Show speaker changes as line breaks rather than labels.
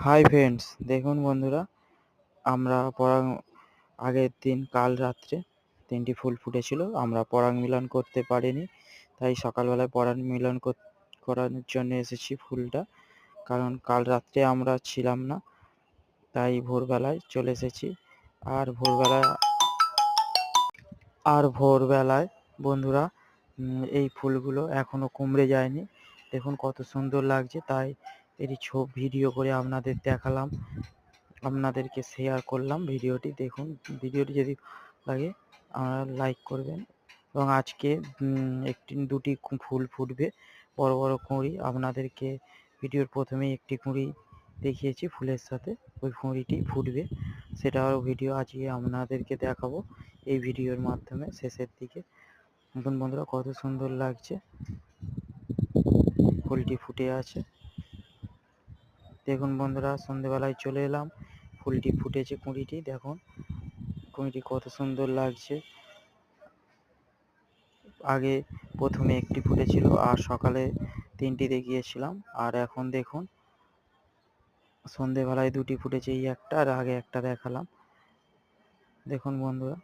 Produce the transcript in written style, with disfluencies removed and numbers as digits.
Hi friends, দেখুন বন্ধুরা, আমরা আগের দিন কাল রাত্রে 3টি ফুল ফুটেছিল। আমরা পরাগ মিলন করতে পারিনি, তাই সকালবেলায় পরাগ মিলন করার জন্য এসেছি ফুলটা। কারণ কাল রাত্রে আমরা ছিলাম না, তাই ভোরবেলায় চলে এসেছি। আর ভোরবেলায় বন্ধুরা এই ফুলগুলো এখনো কুমড়ে যায়নি। দেখুন কত সুন্দর লাগছে, তাই এটি ভিডিও করে আপনাদের দেখালাম, আপনাদেরকে শেয়ার করলাম ভিডিওটি। দেখুন, ভিডিওটি যদি লাগে আপনারা লাইক করবেন। এবং আজকে দুটি ফুল ফুটবে, বড় বড় কুঁড়ি। আপনাদেরকে ভিডিওর প্রথমেই একটি কুঁড়ি দেখিয়েছি ফুলের সাথে, ওই কুঁড়িটি ফুটবে, সেটাও ভিডিও আজকে আপনাদেরকে দেখাবো এই ভিডিওর মাধ্যমে শেষের দিকে। দেখুন বন্ধুরা কত সুন্দর লাগছে, ফুলটি ফুটে আছে। দেখুন বন্ধুরা, সন্ধেবেলায় চলে এলাম, ফুলটি ফুটেছে, কুঁড়িটি দেখুন, কুঁড়িটি কত সুন্দর লাগছে। আগে প্রথমে একটি ফুটেছিল, আর সকালে 3টি দেখিয়েছিলাম, আর এখন দেখুন সন্ধেবেলায় 2টি ফুটেছে, এই একটা আর আগে একটা দেখালাম। দেখুন বন্ধুরা।